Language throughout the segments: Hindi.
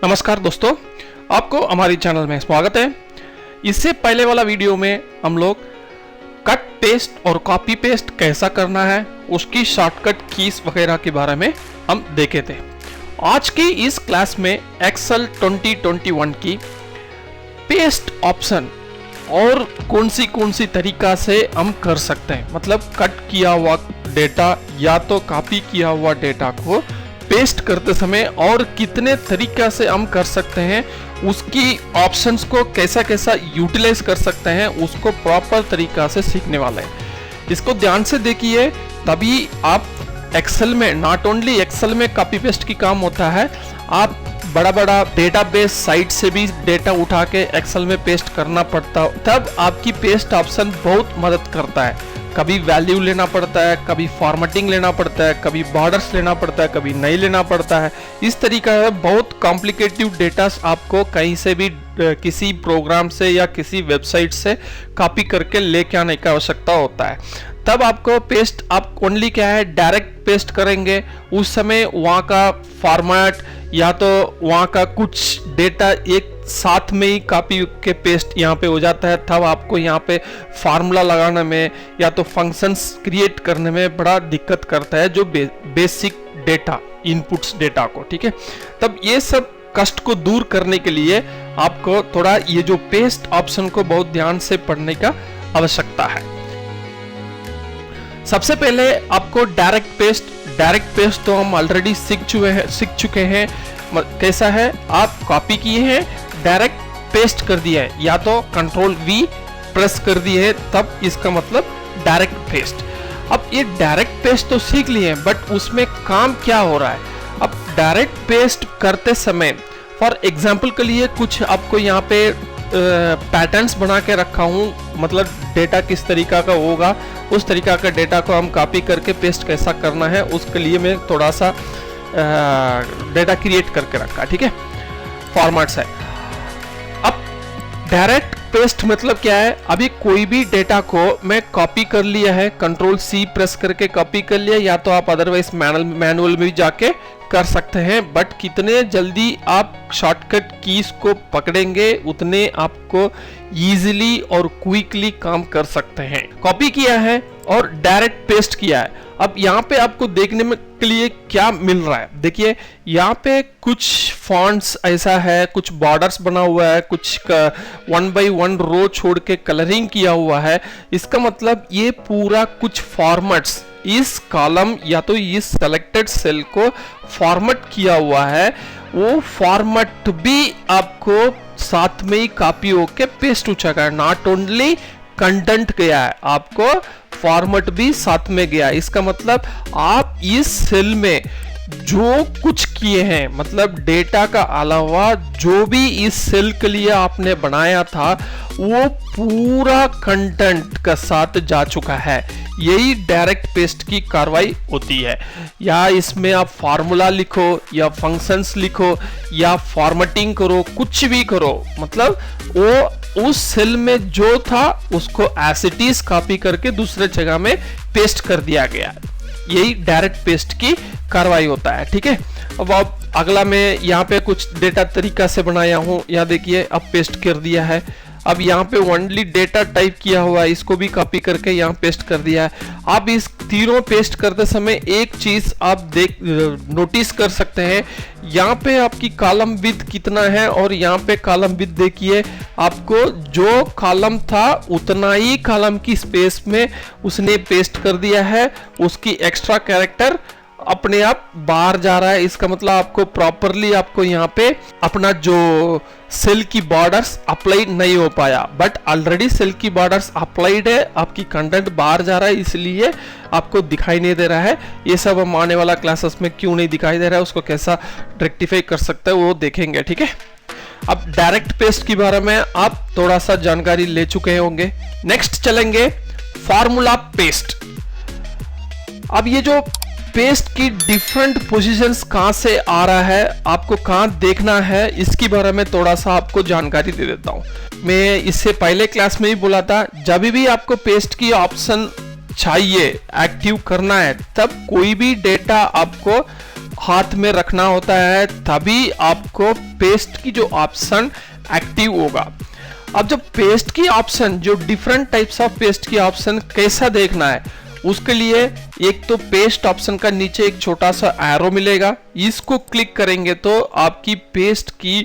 नमस्कार दोस्तों, आपको हमारी चैनल में स्वागत है। इससे पहले वाला वीडियो में हम लोग कट पेस्ट और कॉपी पेस्ट कैसा करना है, उसकी शॉर्टकट कीज वगैरह के बारे में हम देखे थे। आज की इस क्लास में एक्सेल 2021 की पेस्ट ऑप्शन और कौन सी तरीका से हम कर सकते हैं, मतलब कट किया हुआ डेटा या तो कॉपी किया हुआ डेटा को पेस्ट करते समय और कितने तरीका से हम कर सकते हैं, उसकी ऑप्शंस को कैसा यूटिलाइज कर सकते हैं, उसको प्रॉपर तरीका से सीखने वाले हैं। इसको ध्यान से देखिए, तभी आप एक्सेल में, नॉट ओनली एक्सेल में कॉपी पेस्ट की काम होता है, आप बड़ा डेटाबेस साइट से भी डेटा उठा के एक्सेल में पेस्ट करना पड़ता है, तब आपकी पेस्ट ऑप्शन बहुत मदद करता है। कभी वैल्यू लेना पड़ता है, कभी फॉर्मेटिंग लेना पड़ता है, कभी बॉर्डर्स लेना पड़ता है, कभी नहीं लेना पड़ता है। इस तरीका से बहुत कॉम्प्लिकेटिव डेटा आपको कहीं से भी किसी प्रोग्राम से या किसी वेबसाइट से कॉपी करके लेके आने की आवश्यकता होता है। तब आपको पेस्ट, आप ओनली क्या है, डायरेक्ट पेस्ट करेंगे, उस समय वहाँ का फॉर्मेट या तो वहाँ का कुछ डेटा एक साथ में ही कॉपी के पेस्ट यहाँ पे हो जाता है। तब आपको यहाँ पे फार्मूला लगाने में या तो फंक्शंस क्रिएट करने में बड़ा दिक्कत करता है, जो बेसिक डेटा इनपुट्स डेटा को, ठीक है। तब ये सब कष्ट को दूर करने के लिए आपको थोड़ा ये जो पेस्ट ऑप्शन को बहुत ध्यान से पढ़ने का आवश्यकता है। सबसे पहले आपको डायरेक्ट पेस्ट तो हम ऑलरेडी सीख चुके हैं। कैसा है, आप कॉपी किए हैं, डायरेक्ट पेस्ट कर दिया है, या तो कंट्रोल V प्रेस कर दिए है, तब इसका मतलब डायरेक्ट पेस्ट। अब ये डायरेक्ट पेस्ट तो सीख लिए हैं, बट उसमें काम क्या हो रहा है। अब डायरेक्ट पेस्ट करते समय फॉर एग्जाम्पल के लिए कुछ आपको यहाँ पे पैटर्न्स बना के रखा हूँ, मतलब डेटा किस तरीका का होगा, उस तरीका का डेटा को हम कॉपी करके पेस्ट कैसा करना है, उसके लिए मैं थोड़ा सा डेटा क्रिएट करके रखा, ठीक है, फॉर्मेट्स है। अब डायरेक्ट पेस्ट मतलब क्या है, अभी कोई भी डेटा को मैं कॉपी कर लिया है, कंट्रोल C प्रेस करके कॉपी कर लिया, या तो आप अदरवाइज मैनुअल में भी जाके कर सकते हैं, बट कितने जल्दी आप शॉर्टकट कीज को पकड़ेंगे उतने आपको इजीली और क्विकली काम कर सकते हैं। कॉपी किया है और डायरेक्ट पेस्ट किया है। अब यहाँ पे आपको देखने में के लिए क्या मिल रहा है, देखिए यहाँ पे कुछ फॉन्ट्स ऐसा है, कुछ बॉर्डर्स बना हुआ है, कुछ 1 by 1 रो छोड़ के कलरिंग किया हुआ है। इसका मतलब ये पूरा कुछ फॉर्मेट्स इस कॉलम या तो इस सेलेक्टेड सेल को फॉर्मेट किया हुआ है, वो फॉर्मेट भी आपको साथ में ही कॉपी होके पेस्ट हो चुका है। नॉट ओनली कंटेंट गया है, आपको फॉर्मेट भी साथ में गया। इसका मतलब आप इस सेल में जो कुछ किए हैं, मतलब डेटा का अलावा जो भी इस सेल के लिए आपने बनाया था, वो पूरा कंटेंट का साथ जा चुका है। यही डायरेक्ट पेस्ट की कार्रवाई होती है। या इसमें आप फार्मूला लिखो या फंक्शंस लिखो या फॉर्मेटिंग करो, कुछ भी करो, मतलब वो उस सेल में जो था उसको एज इट इज कॉपी करके दूसरे जगह में पेस्ट कर दिया गया। यही डायरेक्ट पेस्ट की कार्रवाई होता है, ठीक है। अब आप अगला मैं यहाँ पे कुछ डेटा तरीका से बनाया हूँ, यहाँ देखिए अब पेस्ट कर दिया है। अब यहाँ पे ओनली डेटा टाइप किया हुआ है, इसको भी कॉपी करके यहाँ पेस्ट कर दिया है। आप इस तीनों पेस्ट करते समय एक चीज आप नोटिस कर सकते हैं, यहाँ पे आपकी कॉलम विड्थ कितना है और यहाँ पे कॉलम विड्थ देखिए, आपको जो कॉलम था उतना ही कॉलम की स्पेस में उसने पेस्ट कर दिया है, उसकी एक्स्ट्रा कैरेक्टर अपने आप बाहर जा रहा है। इसका मतलब आपको प्रॉपरली आपको यहाँ पे अपना जो सेल की बॉर्डर्स अप्लाई नहीं हो पाया, बट ऑलरेडी सेल की बॉर्डर्स अप्लाइड है, आपकी कंटेंट बाहर जा रहा है, इसलिए आपको दिखाई नहीं दे रहा है। ये सब हम आने वाला क्लासेस में क्यों नहीं दिखाई दे रहा है, उसको कैसा रेक्टिफाई कर सकते हैं वो देखेंगे, ठीक है। अब डायरेक्ट पेस्ट के बारे में आप थोड़ा सा जानकारी ले चुके होंगे। नेक्स्ट चलेंगे फार्मूला पेस्ट। अब ये जो पेस्ट की डिफरेंट पोजीशंस कहां से आ रहा है, आपको कहां देखना है, इसके बारे में थोड़ा सा आपको जानकारी दे देता हूं। मैं इससे पहले क्लास में ही बोला था, जब भी आपको पेस्ट की ऑप्शन चाहिए एक्टिव करना है, तब कोई भी डेटा आपको हाथ में रखना होता है, तभी आपको पेस्ट की जो ऑप्शन एक्टिव होगा। अब जब पेस्ट की ऑप्शन, जो डिफरेंट टाइप्स ऑफ पेस्ट की ऑप्शन कैसा देखना है, उसके लिए एक तो पेस्ट ऑप्शन का नीचे एक छोटा सा एरो मिलेगा, इसको क्लिक करेंगे तो आपकी पेस्ट की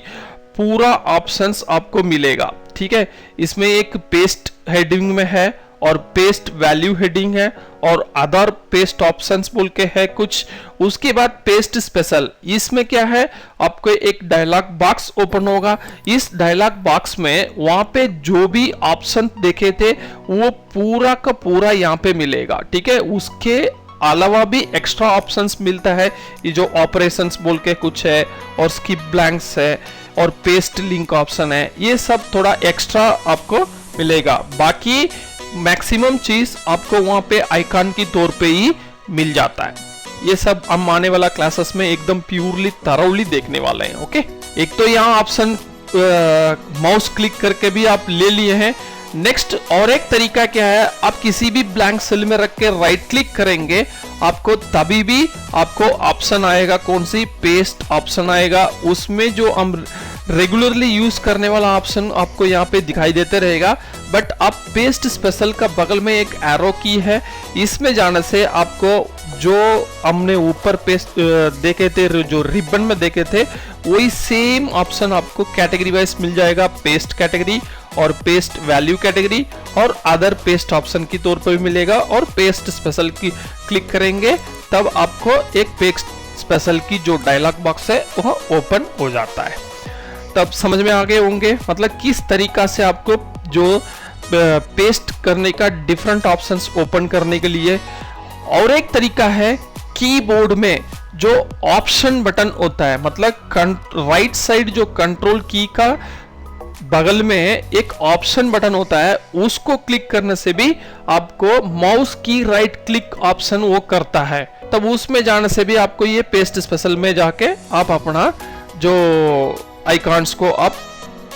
पूरा ऑप्शंस आपको मिलेगा। ठीक है, इसमें एक पेस्ट हेडिंग में है और पेस्ट वैल्यू हेडिंग है और अदर पेस्ट ऑप्शंस बोल के है कुछ। उसके बाद पेस्ट स्पेशल, इसमें क्या है, आपको एक डायलॉग बॉक्स ओपन होगा। इस डायलॉग बॉक्स में वहां पे जो भी ऑप्शन देखे थे वो पूरा का पूरा यहाँ पे मिलेगा। ठीक है, उसके अलावा भी एक्स्ट्रा ऑप्शंस मिलता है, ये जो ऑपरेशंस बोल के कुछ है और स्किप ब्लैंक्स है और पेस्ट लिंक ऑप्शन है, ये सब थोड़ा एक्स्ट्रा आपको मिलेगा। बाकी मैक्सिमम चीज आपको वहां पे आइकॉन की तौर पे ही मिल जाता है। ये सब हम आने वाला क्लासेस में एकदम प्योरली थरोली देखने वाले हैं। ओके, एक तो यहाँ ऑप्शन माउस क्लिक करके भी आप ले लिए हैं। नेक्स्ट और एक तरीका क्या है, आप किसी भी ब्लैंक सेल में रख के राइट क्लिक करेंगे, आपको तभी भी आपको ऑप्शन आएगा, कौन सी, पेस्ट ऑप्शन आएगा। उसमें जो हम रेगुलरली यूज करने वाला ऑप्शन आपको यहाँ पे दिखाई देते रहेगा, बट आप पेस्ट स्पेशल का बगल में एक एरो की है, इसमें जाने से आपको जो हमने ऊपर पेस्ट देखे थे, जो रिबन में देखे थे, वही सेम ऑप्शन आपको कैटेगरी वाइज मिल जाएगा। पेस्ट कैटेगरी और पेस्ट वैल्यू कैटेगरी और अदर पेस्ट ऑप्शन की तौर पर भी मिलेगा। और पेस्ट स्पेशल की क्लिक करेंगे तब आपको एक पेस्ट स्पेशल की जो डायलॉग बॉक्स है वह ओपन हो जाता है। तब समझ में आ गए होंगे मतलब किस तरीका से आपको जो पेस्ट करने का डिफरेंट ऑप्शंस ओपन करने के लिए। और एक तरीका है, कीबोर्ड में जो ऑप्शन बटन होता है, मतलब राइट साइड जो कंट्रोल की का बगल में एक ऑप्शन बटन होता है, उसको क्लिक करने से भी आपको माउस की राइट क्लिक ऑप्शन वो करता है। तब उसमें जाने से भी आपको ये पेस्ट स्पेशल में जाके आप अपना जो आइकॉन्स को आप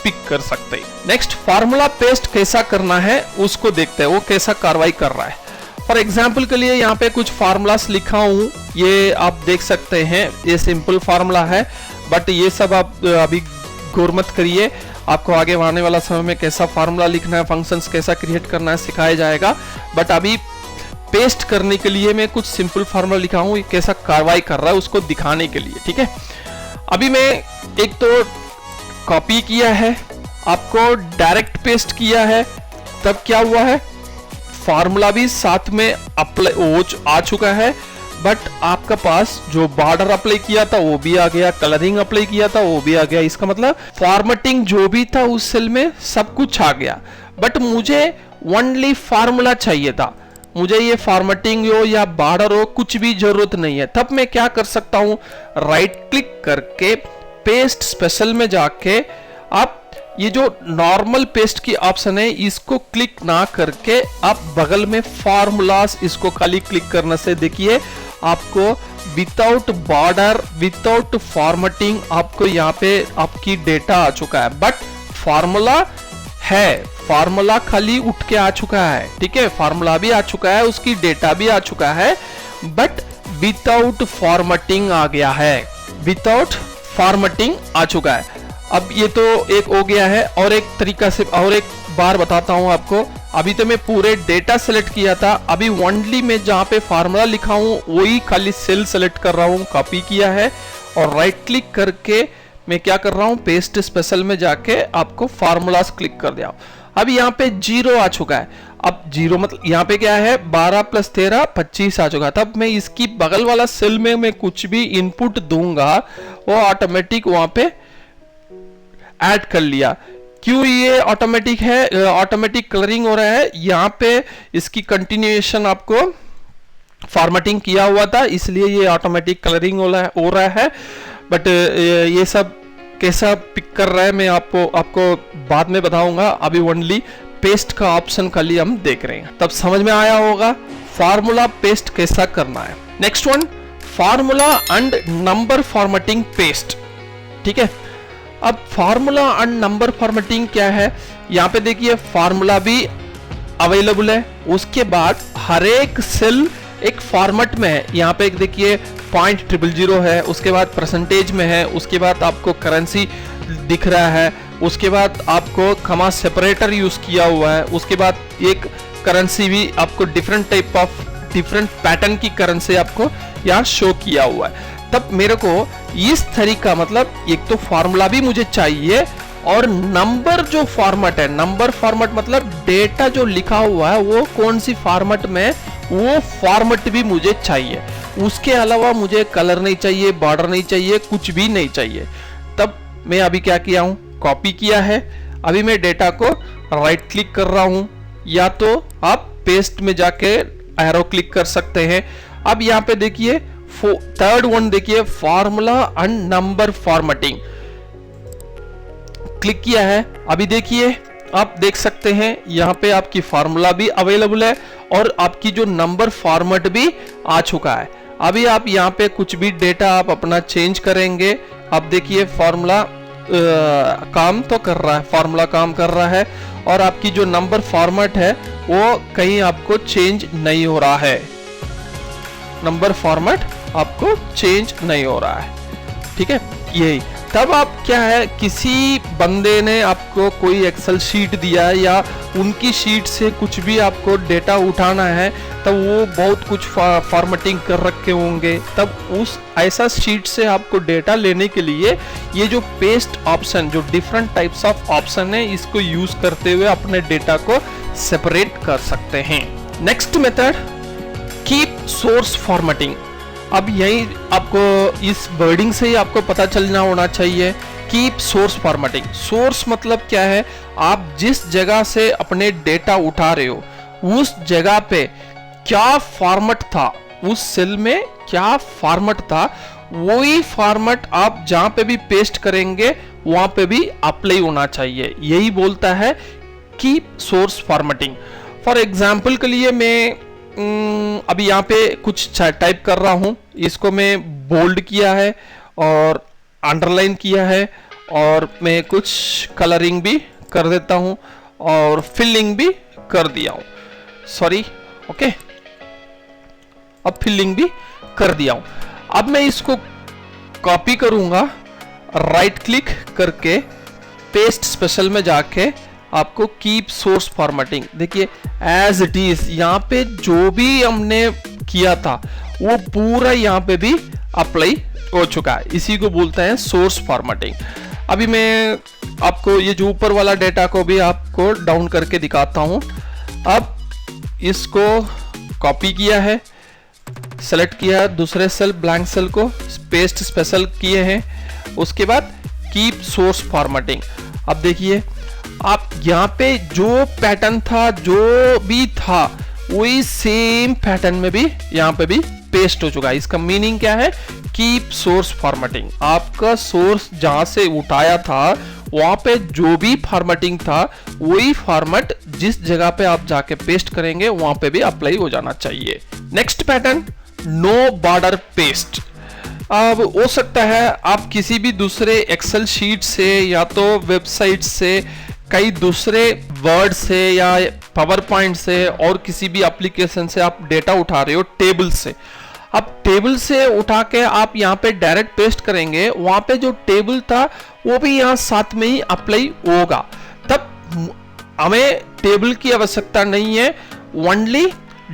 पिक कर सकते हैं। नेक्स्ट, फार्मूला पेस्ट कैसा करना है उसको देखते हैं, वो कैसा कार्रवाई कर रहा है। फॉर एग्जाम्पल के लिए यहाँ पे कुछ फार्मूलास लिखा हूँ, ये आप देख सकते हैं, ये सिंपल फार्मूला है, बट ये सब आप अभी गौर मत करिए, आपको आगे आने वाला समय में कैसा फार्मूला लिखना है, फंक्शंस कैसा क्रिएट करना है सिखाया जाएगा। बट अभी पेस्ट करने के लिए मैं कुछ सिंपल फार्मूला लिखा हूँ, ये कैसा कार्रवाई कर रहा है उसको दिखाने के लिए। ठीक है, अभी मैं एक तो कॉपी किया है, आपको डायरेक्ट पेस्ट किया है, तब क्या हुआ है, फार्मूला भी साथ में अप्लाई आ चुका है, बट आपका पास जो बॉर्डर अप्लाई किया था वो भी आ गया, कलरिंग अप्लाई किया था वो भी आ गया। इसका मतलब फॉर्मेटिंग जो भी था उस सेल में सब कुछ आ गया, बट मुझे ओनली फार्मूला चाहिए था। मुझे ये फॉर्मेटिंग हो या बॉर्डर हो कुछ भी जरूरत नहीं है। तब मैं क्या कर सकता हूं, राइट क्लिक करके पेस्ट स्पेशल में जाके आप ये जो नॉर्मल पेस्ट की ऑप्शन है इसको क्लिक ना करके आप बगल में फार्मूलास इसको खाली क्लिक करने से देखिए आपको विदाउट बॉर्डर, विदाउट फॉर्मेटिंग आपको यहाँ पे आपकी डेटा आ चुका है। बट फार्मूला है, फार्मूला खाली उठ के आ चुका है। ठीक है, फार्मूला भी आ चुका है, उसकी डेटा भी आ चुका है, बट विदाउट फॉर्मेटिंग आ गया है, विदाउट फॉर्मेटिंग आ चुका है। अब ये तो एक हो गया है, और एक तरीका से और एक बार बताता हूं आपको। अभी तो मैं पूरे डेटा सेलेक्ट किया था, अभी ओनली मैं जहां पे फार्मूला लिखा हूं वही खाली सेल सेलेक्ट कर रहा हूं, कॉपी किया है और राइट क्लिक करके मैं क्या कर रहा हूं, पेस्ट स्पेशल में जाके आपको फार्मूलास क्लिक कर दिया। अब यहाँ पे 0 आ चुका है। अब 0 मतलब यहाँ पे क्या है, 12 + 13 25 आ चुका है। तब मैं इसकी बगल वाला सेल में मैं कुछ भी इनपुट दूंगा वो ऑटोमेटिक वहां पे ऐड कर लिया। क्यों ये ऑटोमेटिक है, ऑटोमेटिक कलरिंग हो रहा है, यहाँ पे इसकी कंटिन्यूएशन आपको फॉर्मेटिंग किया हुआ था इसलिए ये ऑटोमेटिक कलरिंग हो रहा है। बट ये सब कैसा पिक कर रहा है मैं आपको बाद में बताऊंगा। अभी ओनली पेस्ट का ऑप्शन खाली हम देख रहे हैं, तब समझ में आया होगा फार्मूला पेस्ट कैसा करना है। Next one, formula and number formatting paste. ठीक है, अब फार्मूला एंड नंबर फॉर्मेटिंग क्या है, यहाँ पे देखिए फार्मूला भी अवेलेबल है, उसके बाद हर एक सेल एक फॉर्मेट में है। यहाँ पे देखिए .000 है, उसके बाद परसेंटेज में है, उसके बाद आपको करेंसी दिख रहा है, उसके बाद आपको कमा सेपरेटर यूज किया हुआ है, उसके बाद एक करेंसी भी आपको डिफरेंट पैटर्न की करेंसी आपको यहाँ शो किया हुआ है। तब मेरे को इस तरीका, मतलब एक तो फॉर्मूला भी मुझे चाहिए और नंबर जो फॉर्मेट है, नंबर फॉर्मेट मतलब डेटा जो लिखा हुआ है वो कौन सी फॉर्मेट में, वो फॉर्मेट भी मुझे चाहिए। उसके अलावा मुझे कलर नहीं चाहिए, बॉर्डर नहीं चाहिए, कुछ भी नहीं चाहिए। तब मैं अभी क्या किया हूं, कॉपी किया है। अभी मैं डेटा को राइट क्लिक कर रहा हूं, या तो आप पेस्ट में जाके एरो क्लिक कर सकते हैं। अब यहाँ पे देखिए थर्ड वन देखिए, formula and number formatting, click किया है। अभी देखिए आप देख सकते हैं यहाँ पे आपकी फार्मूला भी अवेलेबल है और आपकी जो नंबर फॉर्मेट भी आ चुका है। अभी आप यहाँ पे कुछ भी डेटा आप अपना चेंज करेंगे, आप देखिए फार्मूला काम तो कर रहा है, फार्मूला काम कर रहा है और आपकी जो नंबर फॉर्मेट है वो कहीं आपको चेंज नहीं हो रहा है, नंबर फॉर्मेट आपको चेंज नहीं हो रहा है। ठीक है, यही। तब आप क्या है, किसी बंदे ने आपको कोई एक्सेल शीट दिया है या उनकी शीट से कुछ भी आपको डेटा उठाना है, तब वो बहुत कुछ फॉर्मेटिंग कर रखे होंगे। तब उस ऐसा शीट से आपको डेटा लेने के लिए ये जो पेस्ट ऑप्शन, जो डिफरेंट टाइप्स ऑफ ऑप्शन है, इसको यूज करते हुए अपने डेटा को सेपरेट कर सकते हैं। Next method, keep source formatting. अब यही आपको इस वर्डिंग से ही आपको पता चलना होना चाहिए, कीप सोर्स फॉर्मेटिंग। सोर्स मतलब क्या है, आप जिस जगह से अपने डेटा उठा रहे हो उस जगह पे क्या फॉर्मेट था, उस सेल में क्या फॉर्मेट था, वही फॉर्मेट आप जहां पे भी पेस्ट करेंगे वहां पे भी अप्लाई होना चाहिए। यही बोलता है keep source formatting. For example के लिए मैं अभी यहाँ पे कुछ टाइप कर रहा हूँ, इसको मैं बोल्ड किया है और अंडरलाइन किया है और मैं कुछ कलरिंग भी कर देता हूँ और फिलिंग भी कर दिया हूँ, सॉरी, ओके, अब फिलिंग भी कर दिया हूँ। अब मैं इसको कॉपी करूंगा, राइट क्लिक करके पेस्ट स्पेशल में जाके आपको कीप सोर्स फॉर्मेटिंग, देखिए एज इट इज, यहाँ पे जो भी हमने किया था वो पूरा यहाँ पे भी अप्लाई हो चुका है। इसी को बोलते हैं सोर्स फॉर्मेटिंग। अभी मैं आपको ये जो ऊपर वाला डेटा को भी आपको डाउन करके दिखाता हूँ। अब इसको कॉपी किया है, सेलेक्ट किया है, दूसरे सेल ब्लैंक सेल को पेस्ट स्पेशल किए हैं, उसके बाद कीप सोर्स फॉर्मेटिंग। अब देखिए आप यहाँ पे जो पैटर्न था, जो भी था, वही सेम पैटर्न में भी यहाँ पे भी पेस्ट हो चुका है। इसका मीनिंग क्या है, कीप सोर्स फॉर्मेटिंग। आपका सोर्स जहां से उठाया था वहां पे जो भी फॉर्मेटिंग था वही फॉर्मेट जिस जगह पे आप जाके पेस्ट करेंगे वहां पे भी अप्लाई हो जाना चाहिए। Next pattern, no border paste. अब हो सकता है आप किसी भी दूसरे एक्सेल शीट से या तो वेबसाइट से, कई दूसरे वर्ड से या पावर पॉइंट से और किसी भी एप्लीकेशन से आप डेटा उठा रहे हो टेबल से। अब टेबल से उठा के आप यहाँ पे डायरेक्ट पेस्ट करेंगे, वहां पे जो टेबल था वो भी यहाँ साथ में ही अप्लाई होगा। तब हमें टेबल की आवश्यकता नहीं है, ओनली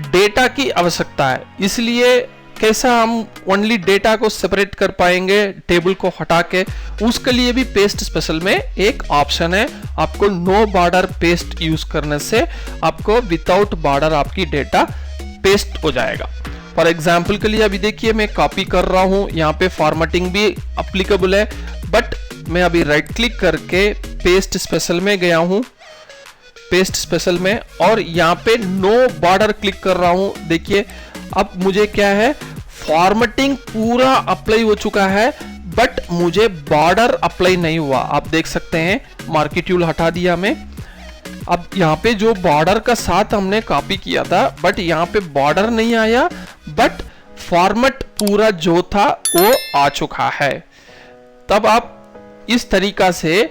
डेटा की आवश्यकता है। इसलिए कैसा हम ओनली डेटा को सेपरेट कर पाएंगे टेबल को हटा के, उसके लिए भी पेस्ट स्पेशल में एक ऑप्शन है। आपको नो बॉर्डर पेस्ट यूज करने से आपको विदाउट बॉर्डर आपकी डेटा पेस्ट हो जाएगा। फॉर एग्जाम्पल के लिए अभी देखिए मैं कॉपी कर रहा हूं, यहाँ पे फॉर्मेटिंग भी अप्लीकेबल है, बट मैं अभी राइट क्लिक करके पेस्ट स्पेशल में गया हूं, पेस्ट स्पेशल में, और यहाँ पे नो बॉर्डर क्लिक कर रहा हूं। देखिए अब मुझे क्या है, फॉर्मेटिंग पूरा अप्लाई हो चुका है बट मुझे बॉर्डर अप्लाई नहीं हुआ। आप देख सकते हैं, मार्केट्यूल हटा दिया मैं। अब यहाँ पे जो बॉर्डर का साथ हमने कॉपी किया था बट यहाँ पे बॉर्डर नहीं आया, बट फॉर्मेट पूरा जो था वो आ चुका है। तब आप इस तरीका से,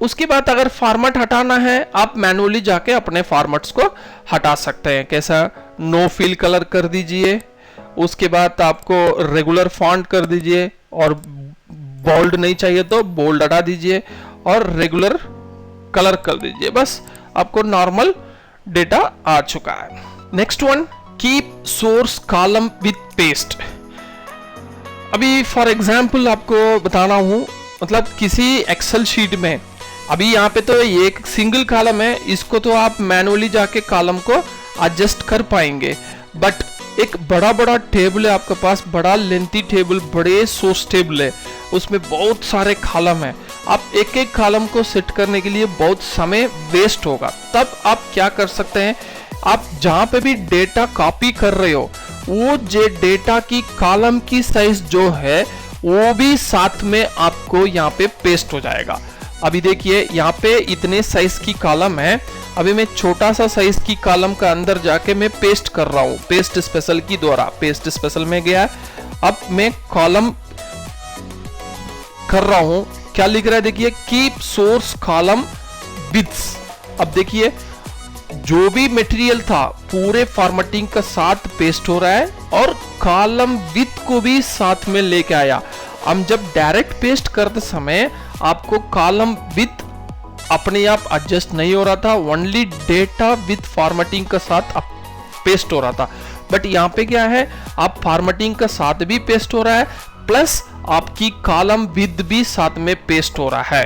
उसके बाद अगर फॉर्मेट हटाना है आप मैनुअली जाके अपने फॉर्मेट्स को हटा सकते हैं। कैसा, नो फिल कलर कर दीजिए उसके बाद आपको रेगुलर फॉन्ट कर दीजिए, और बोल्ड नहीं चाहिए तो बोल्ड हटा दीजिए, और रेगुलर कलर कर दीजिए। बस आपको नॉर्मल डेटा आ चुका है। Next one, keep source column with paste. अभी फॉर एग्जाम्पल आपको बताना हूं, मतलब किसी एक्सेल शीट में अभी यहाँ पे तो एक सिंगल कॉलम है, इसको तो आप मैनुअली जाके कॉलम को एडजस्ट कर पाएंगे, बट एक बड़ा बड़ा टेबल है आपके पास, बड़ा लेंथी टेबल, बड़े सोर्स टेबल है, उसमें बहुत सारे कॉलम है। आप एक एक कॉलम को सेट करने के लिए बहुत समय वेस्ट होगा। तब आप क्या कर सकते हैं, आप जहां पे भी डेटा कॉपी कर रहे हो वो जो डेटा की कॉलम की साइज जो है वो भी साथ में आपको यहाँ पे पेस्ट हो जाएगा। अभी देखिए यहाँ पे इतने साइज की कॉलम है, अभी मैं छोटा सा साइज की कॉलम का अंदर जाके मैं पेस्ट कर रहा हूँ पेस्ट स्पेशल की द्वारा। पेस्ट स्पेशल में गया, अब मैं कॉलम कर रहा हूं, क्या लिख रहा है देखिए, कीप सोर्स कॉलम विड्थ। अब देखिए जो भी मटेरियल था पूरे फॉर्मेटिंग का साथ पेस्ट हो रहा है और कॉलम विड्थ को भी साथ में लेके आया। हम जब डायरेक्ट पेस्ट करते समय आपको कॉलम विड्थ अपने आप एडजस्ट नहीं हो रहा था, ओनली डेटा विद फॉर्मेटिंग का साथ पेस्ट हो रहा था। बट यहाँ पे क्या है, आप फॉर्मेटिंग का साथ भी पेस्ट हो रहा है, प्लस आपकी कॉलम विद भी साथ में पेस्ट हो रहा है।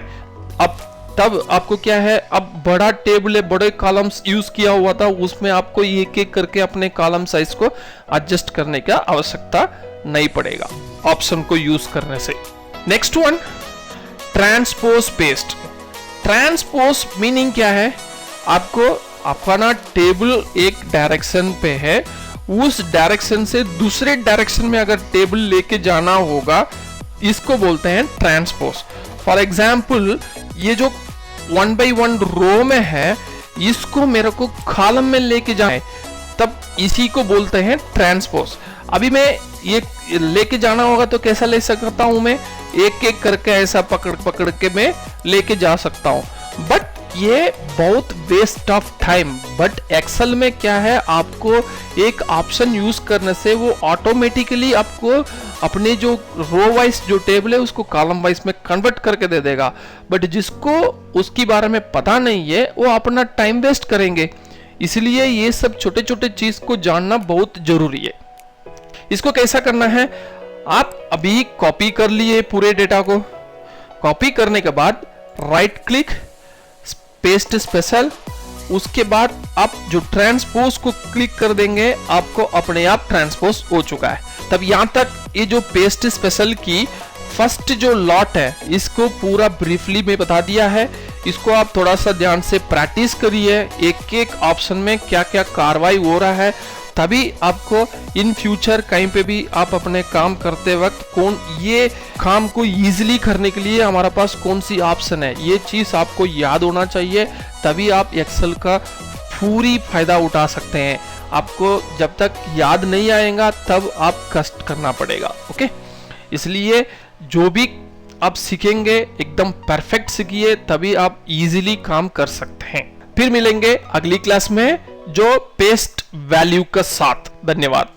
अब तब आपको क्या है, अब बड़ा टेबल है, बड़े कॉलम्स यूज किया हुआ था, उसमें आपको एक एक करके अपने कॉलम साइज को एडजस्ट करने का आवश्यकता नहीं पड़ेगा ऑप्शन को यूज करने से। Next one, transpose paste. Transpose meaning क्या है, आपको अपना टेबल एक डायरेक्शन पे है, उस डायरेक्शन से दूसरे डायरेक्शन में अगर टेबल लेके जाना होगा, इसको बोलते हैं ट्रांसपोज। फॉर एग्जाम्पल ये जो 1 by 1 रो में है, इसको मेरे को कॉलम में लेके जाना है, तब इसी को बोलते हैं ट्रांसपोज। अभी मैं ये लेके जाना होगा तो कैसा ले सकता हूं, मैं एक एक करके ऐसा पकड़ पकड़ के मैं लेके जा सकता हूं, बट ये बहुत waste of time. But Excel में क्या है, आपको एक ऑप्शन यूज करने से वो ऑटोमेटिकली आपको अपने जो रो वाइज जो टेबल है उसको कॉलम वाइज में कन्वर्ट करके दे देगा। बट जिसको उसके बारे में पता नहीं है वो अपना टाइम वेस्ट करेंगे, इसलिए ये सब छोटे छोटे चीज को जानना बहुत जरूरी है। इसको कैसा करना है, आप अभी कॉपी कर लिए पूरे डेटा को, कॉपी करने के बाद राइट क्लिक पेस्ट स्पेशल, उसके बाद आप जो ट्रांसपोज को क्लिक कर देंगे, आपको अपने आप ट्रांसपोज हो चुका है। तब यहां तक ये जो पेस्ट स्पेशल की फर्स्ट जो लॉट है इसको पूरा ब्रीफली में बता दिया है। इसको आप थोड़ा सा ध्यान से प्रैक्टिस करिए, एक एक ऑप्शन में क्या क्या कार्रवाई हो रहा है, तभी आपको इन फ्यूचर कहीं पे भी आप अपने काम करते वक्त कौन ये काम को इजीली करने के लिए हमारे पास कौन सी ऑप्शन है, ये चीज आपको याद होना चाहिए, तभी आप एक्सेल का पूरी फायदा उठा सकते हैं। आपको जब तक याद नहीं आएगा तब आप कष्ट करना पड़ेगा। ओके, इसलिए जो भी आप सीखेंगे एकदम परफेक्ट सीखिए, तभी आप इजीली काम कर सकते हैं। फिर मिलेंगे अगली क्लास में जो पेस्ट वैल्यू का साथ। धन्यवाद।